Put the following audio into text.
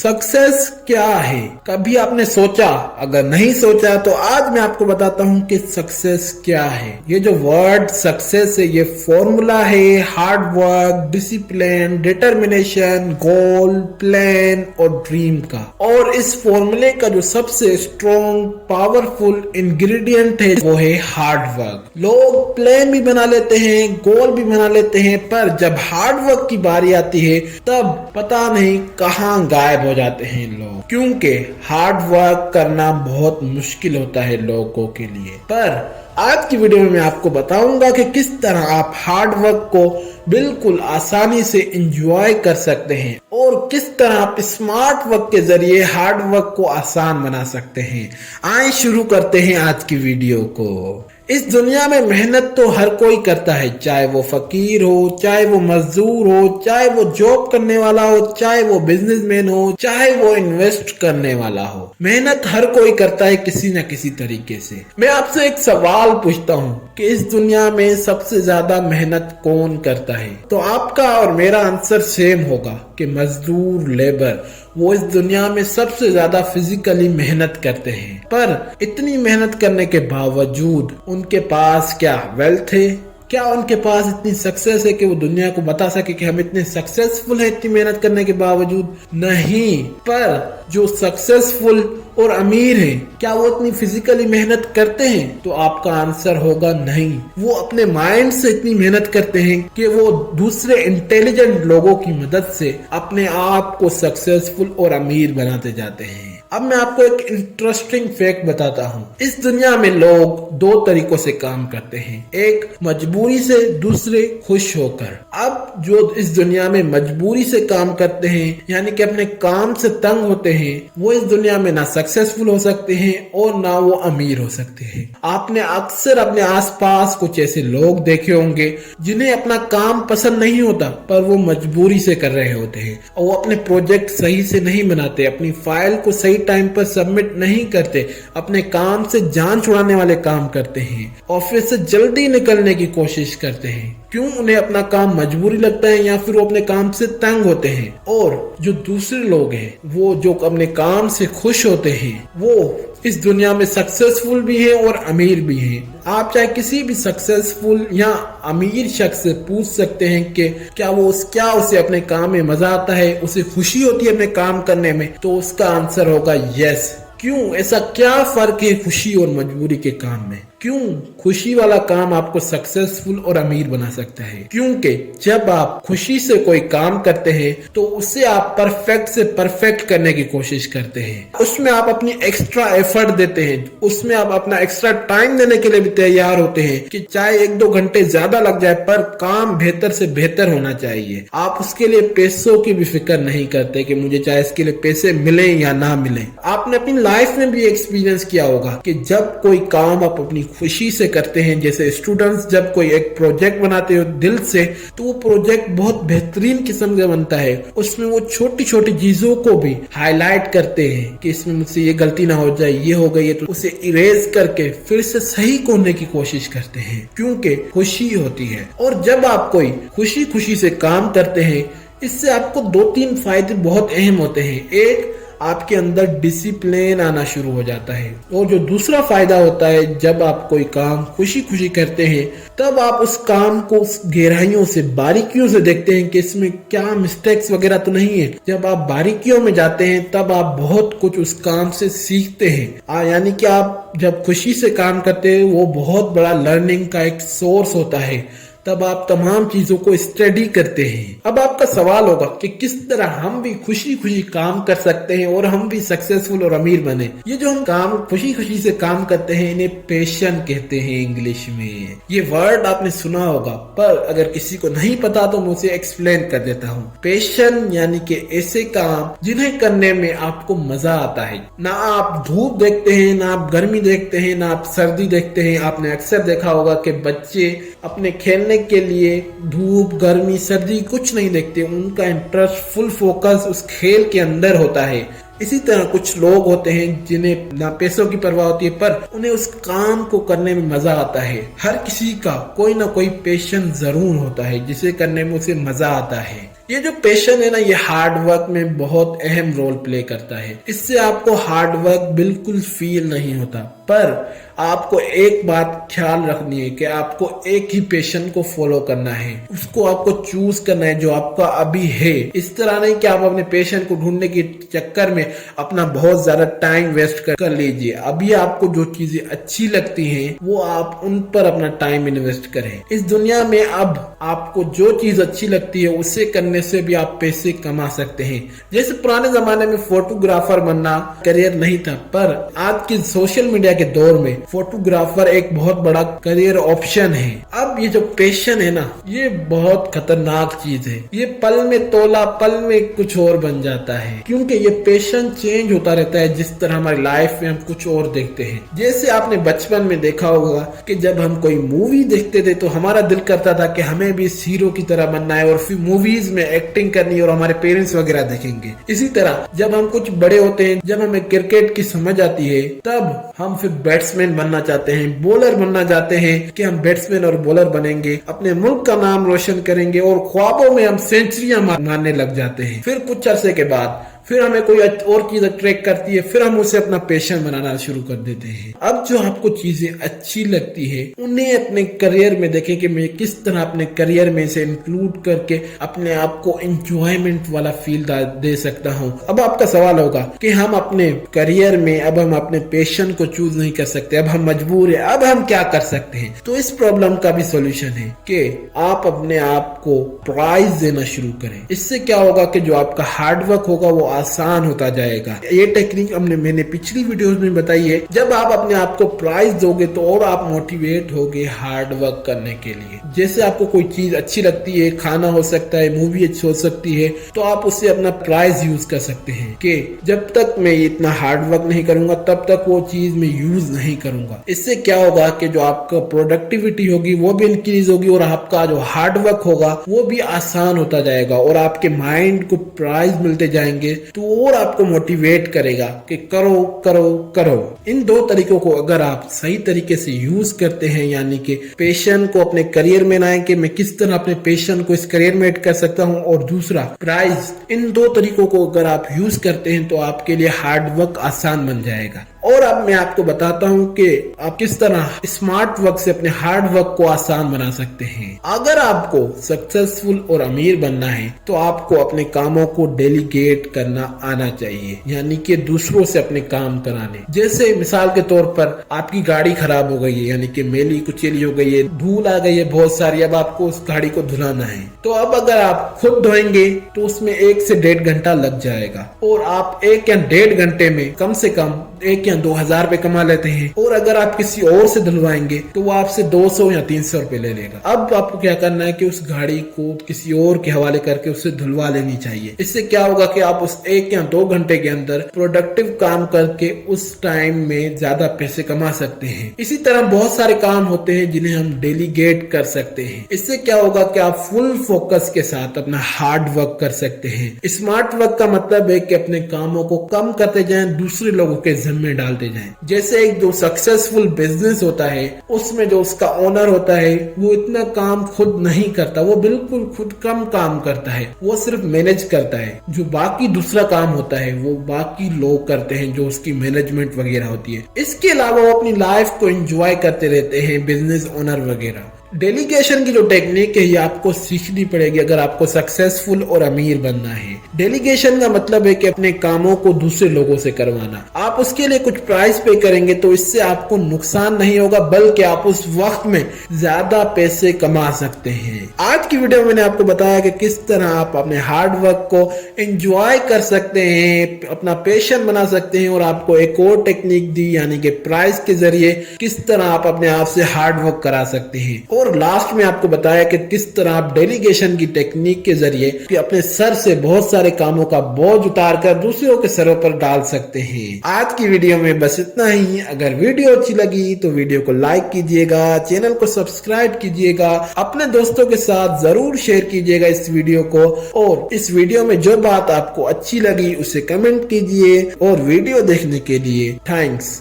Success क्या है? कभी आपने सोचा? अगर नहीं सोचा तो आज मैं आपको बताता हूँ कि सक्सेस क्या है। ये जो वर्ड सक्सेस है, ये फॉर्मूला है हार्ड वर्क, डिसिप्लिन, डिटर्मिनेशन, गोल, प्लान और ड्रीम का। और इस फॉर्मूले का जो सबसे स्ट्रॉन्ग पावरफुल इंग्रेडिएंट है वो है हार्ड वर्क। लोग प्लान भी बना लेते हैं, गोल भी बना लेते हैं, पर जब हार्ड वर्क की बारी आती है तब पता नहीं कहाँ गायब हो जाते हैं लोग, क्योंकि हार्ड वर्क करना बहुत मुश्किल होता है लोगों के लिए। पर आज की वीडियो में मैं आपको बताऊंगा कि किस तरह आप हार्ड वर्क को बिल्कुल आसानी से एंजॉय कर सकते हैं और किस तरह आप स्मार्ट वर्क के जरिए हार्ड वर्क को आसान बना सकते हैं। आइए शुरू करते हैं आज की वीडियो को। इस दुनिया में मेहनत तो हर कोई करता है, चाहे वो फकीर हो, चाहे वो मजदूर हो, चाहे वो जॉब करने वाला हो, चाहे वो बिजनेसमैन हो, चाहे वो इन्वेस्ट करने वाला हो। मेहनत हर कोई करता है किसी न किसी तरीके से। मैं आपसे एक सवाल पूछता हूँ कि इस दुनिया में सबसे ज्यादा मेहनत कौन करता है? तो आपका और मेरा आंसर सेम होगा कि मजदूर, लेबर, वो इस दुनिया में सबसे ज्यादा फिजिकली मेहनत करते हैं। पर इतनी मेहनत करने के बावजूद उनके पास क्या वेल्थ है? क्या उनके पास इतनी सक्सेस है कि वो दुनिया को बता सके कि हम इतने सक्सेसफुल हैं इतनी मेहनत करने के बावजूद? नहीं। पर जो सक्सेसफुल और अमीर हैं, क्या वो इतनी फिजिकली मेहनत करते हैं? तो आपका आंसर होगा नहीं। वो अपने माइंड से इतनी मेहनत करते हैं कि वो दूसरे इंटेलिजेंट लोगों की मदद से अपने आप को सक्सेसफुल और अमीर बनाते जाते हैं। अब मैं आपको एक इंटरेस्टिंग फैक्ट बताता हूँ। इस दुनिया में लोग दो तरीकों से काम करते हैं, एक मजबूरी से, दूसरे खुश होकर। अब जो इस दुनिया में मजबूरी से काम करते हैं, यानी कि अपने काम से तंग होते हैं, वो इस दुनिया में ना सक्सेसफुल हो सकते हैं और ना वो अमीर हो सकते हैं। आपने अक्सर अपने आसपास कुछ ऐसे लोग देखे होंगे जिन्हें अपना काम पसंद नहीं होता, पर वो मजबूरी से कर रहे होते हैं और वो अपने प्रोजेक्ट सही से नहीं बनाते, अपनी फाइल को सही टाइम पर सबमिट नहीं करते, अपने काम से जान छुड़ाने वाले काम करते हैं, ऑफिस से जल्दी निकलने की कोशिश करते हैं। क्यों? उन्हें अपना काम मजबूरी लगता है या फिर वो अपने काम से तंग होते हैं। और जो दूसरे लोग हैं, वो जो अपने काम से खुश होते हैं, वो इस दुनिया में सक्सेसफुल भी है और अमीर भी है। आप चाहे किसी भी सक्सेसफुल या अमीर शख्स से पूछ सकते हैं कि क्या उसे अपने काम में मजा आता है, उसे खुशी होती है अपने काम करने में? तो उसका आंसर होगा यस। क्यों? ऐसा क्या फर्क है खुशी और मजबूरी के काम में? क्यों खुशी वाला काम आपको सक्सेसफुल और अमीर बना सकता है? क्योंकि जब आप खुशी से कोई काम करते हैं तो उसे आप परफेक्ट से परफेक्ट करने की कोशिश करते हैं, उसमें आप अपनी एक्स्ट्रा एफर्ट देते हैं, उसमें आप अपना एक्स्ट्रा टाइम देने के लिए भी तैयार होते हैं कि चाहे 1-2 घंटे ज्यादा लग जाए पर काम बेहतर से बेहतर होना चाहिए। आप उसके लिए पैसों की भी फिक्र नहीं करते कि मुझे चाहे इसके लिए पैसे मिले या ना मिले। आपने अपनी लाइफ में भी एक्सपीरियंस किया होगा कि जब कोई काम आप अपनी खुशी से करते हैं, जैसे स्टूडेंट्स जब कोई एक प्रोजेक्ट बनाते हो दिल से, तो वो प्रोजेक्ट बहुत बेहतरीन किस्म का बनता है। उसमें वो छोटी छोटी चीजों को भी हाईलाइट करते हैं कि इसमें मुझसे ये गलती ना हो जाए, ये हो गई है, तो उसे इरेज करके फिर से सही करने की कोशिश करते हैं, क्योंकि खुशी होती है। और जब आप कोई खुशी खुशी से काम करते हैं, इससे आपको 2-3 फायदे बहुत अहम होते हैं। एक, आपके अंदर डिसिप्लिन आना शुरू हो जाता है। और जो दूसरा फायदा होता है, जब आप कोई काम खुशी खुशी करते हैं तब आप उस काम को उस गहराइयों से, बारीकियों से देखते हैं कि इसमें क्या मिस्टेक्स वगैरह तो नहीं है। जब आप बारीकियों में जाते हैं तब आप बहुत कुछ उस काम से सीखते हैं। यानी कि आप जब खुशी से काम करते हैं वो बहुत बड़ा लर्निंग का एक सोर्स होता है। तब आप तमाम चीजों को स्टडी करते हैं। अब आपका सवाल होगा कि किस तरह हम भी खुशी खुशी काम कर सकते हैं और हम भी सक्सेसफुल और अमीर बने। ये जो हम काम खुशी खुशी से काम करते हैं, इन्हें पैशन कहते हैं इंग्लिश में। ये वर्ड आपने सुना होगा, पर अगर किसी को नहीं पता तो मैं उसे एक्सप्लेन कर देता हूँ। पैशन यानी कि ऐसे काम जिन्हें करने में आपको मजा आता है। ना आप धूप देखते हैं, ना आप गर्मी देखते हैं, ना आप सर्दी देखते हैं। आपने अक्सर देखा होगा कि बच्चे अपने खेलने के लिए धूप, गर्मी, सर्दी कुछ नहीं देखते। उनका इंटरेस्ट, फुल फोकस उस खेल के अंदर होता है। इसी तरह कुछ लोग होते हैं जिन्हें ना पैसों की परवाह होती है, पर उन्हें उस काम को करने में मजा आता है। हर किसी का कोई ना कोई पैशन जरूर होता है जिसे करने में उसे मजा आता है। ये जो पैशन है ना, ये हार्ड वर्क में बहुत अहम रोल प्ले करता है। इससे आपको हार्ड वर्क बिल्कुल फील नहीं होता, पर आपको एक बात ख्याल रखनी है कि आपको एक ही पैशन को फॉलो करना है, उसको आपको चूज करना है जो आपका अभी है। इस तरह नहीं कि आप अपने पैशन को ढूंढने के चक्कर में अपना बहुत ज्यादा टाइम वेस्ट कर लीजिए। अभी आपको जो चीजें अच्छी लगती हैं वो आप उन पर अपना टाइम इन्वेस्ट करें। इस दुनिया में अब आपको जो चीज अच्छी लगती है उसे करने से भी आप पैसे कमा सकते हैं। जैसे पुराने जमाने में फोटोग्राफर बनना करियर नहीं था, पर आज के सोशल मीडिया के दौर में फोटोग्राफर एक बहुत बड़ा करियर ऑप्शन है। अब ये जो पैशन है ना, ये बहुत खतरनाक चीज है। ये पल में तोला, पल में कुछ और बन जाता है, क्योंकि ये पैशन चेंज होता रहता है जिस तरह हमारी लाइफ में हम कुछ और देखते हैं। जैसे आपने बचपन में देखा होगा कि जब हम कोई मूवी देखते थे तो हमारा दिल करता था कि हमें भी इस हीरो की तरह बनना है और फिर मूवीज में एक्टिंग करनी है और हमारे पेरेंट्स वगैरह देखेंगे। इसी तरह जब हम कुछ बड़े होते हैं, जब हमें क्रिकेट की समझ आती है, तब हम फिर बैट्समैन बनना चाहते हैं, बॉलर बनना चाहते हैं कि हम बैट्समैन और बॉलर बनेंगे, अपने मुल्क का नाम रोशन करेंगे और ख्वाबों में हम सेंचुरियां मारने लग जाते हैं। फिर कुछ अरसे के बाद फिर हमें कोई और चीज अट्रैक्ट करती है, फिर हम उसे अपना पैशन बनाना शुरू कर देते हैं। अब जो आपको चीजें अच्छी लगती है उन्हें अपने करियर में देखें कि मैं किस तरह अपने करियर में इसे इंक्लूड करके अपने आप को एंजॉयमेंट वाला फील दे सकता हूँ। अब आपका सवाल होगा कि हम अपने करियर में अब हम अपने पैशन को चूज नहीं कर सकते, अब हम मजबूर है, अब हम क्या कर सकते हैं? तो इस प्रॉब्लम का भी सोल्यूशन है कि आप अपने आप को प्राइज देना शुरू करें। इससे क्या होगा कि जो आपका हार्ड वर्क होगा वो आसान होता जाएगा। ये टेक्निक मैंने पिछली वीडियोस में बताई है। जब आप अपने आप को प्राइज दोगे तो और आप मोटिवेट होगे हार्ड वर्क करने के लिए। जैसे आपको कोई चीज अच्छी लगती है, खाना हो सकता है, मूवी अच्छी हो सकती है, तो आप उससे अपना प्राइज यूज कर सकते हैं कि जब तक मैं इतना हार्ड वर्क नहीं करूंगा तब तक वो चीज मैं यूज नहीं करूंगा। इससे क्या होगा कि जो आपका प्रोडक्टिविटी होगी वो भी इंक्रीज होगी और आपका जो हार्ड वर्क होगा वो भी आसान होता जाएगा और आपके माइंड को प्राइज मिलते जाएंगे तो और आपको मोटिवेट करेगा कि करो करो करो। इन दो तरीकों को अगर आप सही तरीके से यूज करते हैं, यानी कि पैशन को अपने करियर में लाएं कि मैं किस तरह अपने पैशन को इस करियर में ऐड कर सकता हूं, और दूसरा प्राइज, इन दो तरीकों को अगर आप यूज करते हैं तो आपके लिए हार्ड वर्क आसान बन जाएगा। और अब मैं आपको बताता हूं कि आप किस तरह स्मार्ट वर्क से अपने हार्ड वर्क को आसान बना सकते हैं। अगर आपको सक्सेसफुल और अमीर बनना है तो आपको अपने कामों को डेलीगेट करना आना चाहिए, यानी कि दूसरों से अपने काम कराने। जैसे मिसाल के तौर पर आपकी गाड़ी खराब हो गई है, यानी कि मेली कुचेली हो गई है, धूल आ गई है बहुत सारी, अब आपको उस गाड़ी को धुलाना है। तो अब अगर आप खुद धोएंगे तो उसमें 1 से 1.5 घंटा लग जाएगा और आप 1 या 1.5 घंटे में कम से कम 1 या 2,000 रुपए कमा लेते हैं। और अगर आप किसी और से धुलवाएंगे तो वो आपसे 200 या 300 रुपए ले लेगा। अब आपको क्या करना है कि उस गाड़ी को किसी और के हवाले करके उससे धुलवा लेनी चाहिए। इससे क्या होगा कि आप उस 1 या 2 घंटे के अंदर प्रोडक्टिव काम करके उस टाइम में ज्यादा पैसे कमा सकते हैं। इसी तरह बहुत सारे काम होते हैं जिन्हें हम डेलीगेट कर सकते हैं। इससे क्या होगा कि आप फुल फोकस के साथ अपना हार्ड वर्क कर सकते हैं। स्मार्ट वर्क का मतलब है कि अपने कामों को कम करते जाएं, दूसरे लोगों के जिम्मे डालते जाएं। जैसे एक जो सक्सेसफुल बिजनेस होता है उसमें जो उसका ओनर होता है वो इतना काम खुद नहीं करता, वो बिल्कुल खुद कम काम करता है, वो सिर्फ मैनेज करता है। जो बाकी दूसरा काम होता है वो बाकी लोग करते हैं, जो उसकी मैनेजमेंट वगैरह होती है। इसके अलावा वो अपनी लाइफ को एंजॉय करते रहते हैं, बिजनेस ओनर वगैरह। डेलीगेशन की जो टेक्निक है ये आपको सीखनी पड़ेगी अगर आपको सक्सेसफुल और अमीर बनना है। डेलीगेशन का मतलब है कि अपने कामों को दूसरे लोगों से करवाना। आप उसके लिए कुछ प्राइस पे करेंगे तो इससे आपको नुकसान नहीं होगा, बल्कि आप उस वक्त में ज्यादा पैसे कमा सकते हैं। आज की वीडियो में मैंने आपको बताया कि किस तरह आप अपने हार्ड वर्क को एंजॉय कर सकते हैं, अपना पैशन बना सकते हैं, और आपको एक और टेक्निक दी यानी कि प्राइस के जरिए किस तरह आप अपने आप से हार्ड वर्क करा सकते हैं। और लास्ट में आपको बताया कि किस तरह आप डेलीगेशन की टेक्निक के जरिए कि अपने सर से बहुत सारे कामों का बोझ उतार कर दूसरों के सरों पर डाल सकते हैं। आज की वीडियो में बस इतना ही। अगर वीडियो अच्छी लगी तो वीडियो को लाइक कीजिएगा, चैनल को सब्सक्राइब कीजिएगा, अपने दोस्तों के साथ जरूर शेयर कीजिएगा इस वीडियो को, और इस वीडियो में जो बात आपको अच्छी लगी उसे कमेंट कीजिए। और वीडियो देखने के लिए थैंक्स।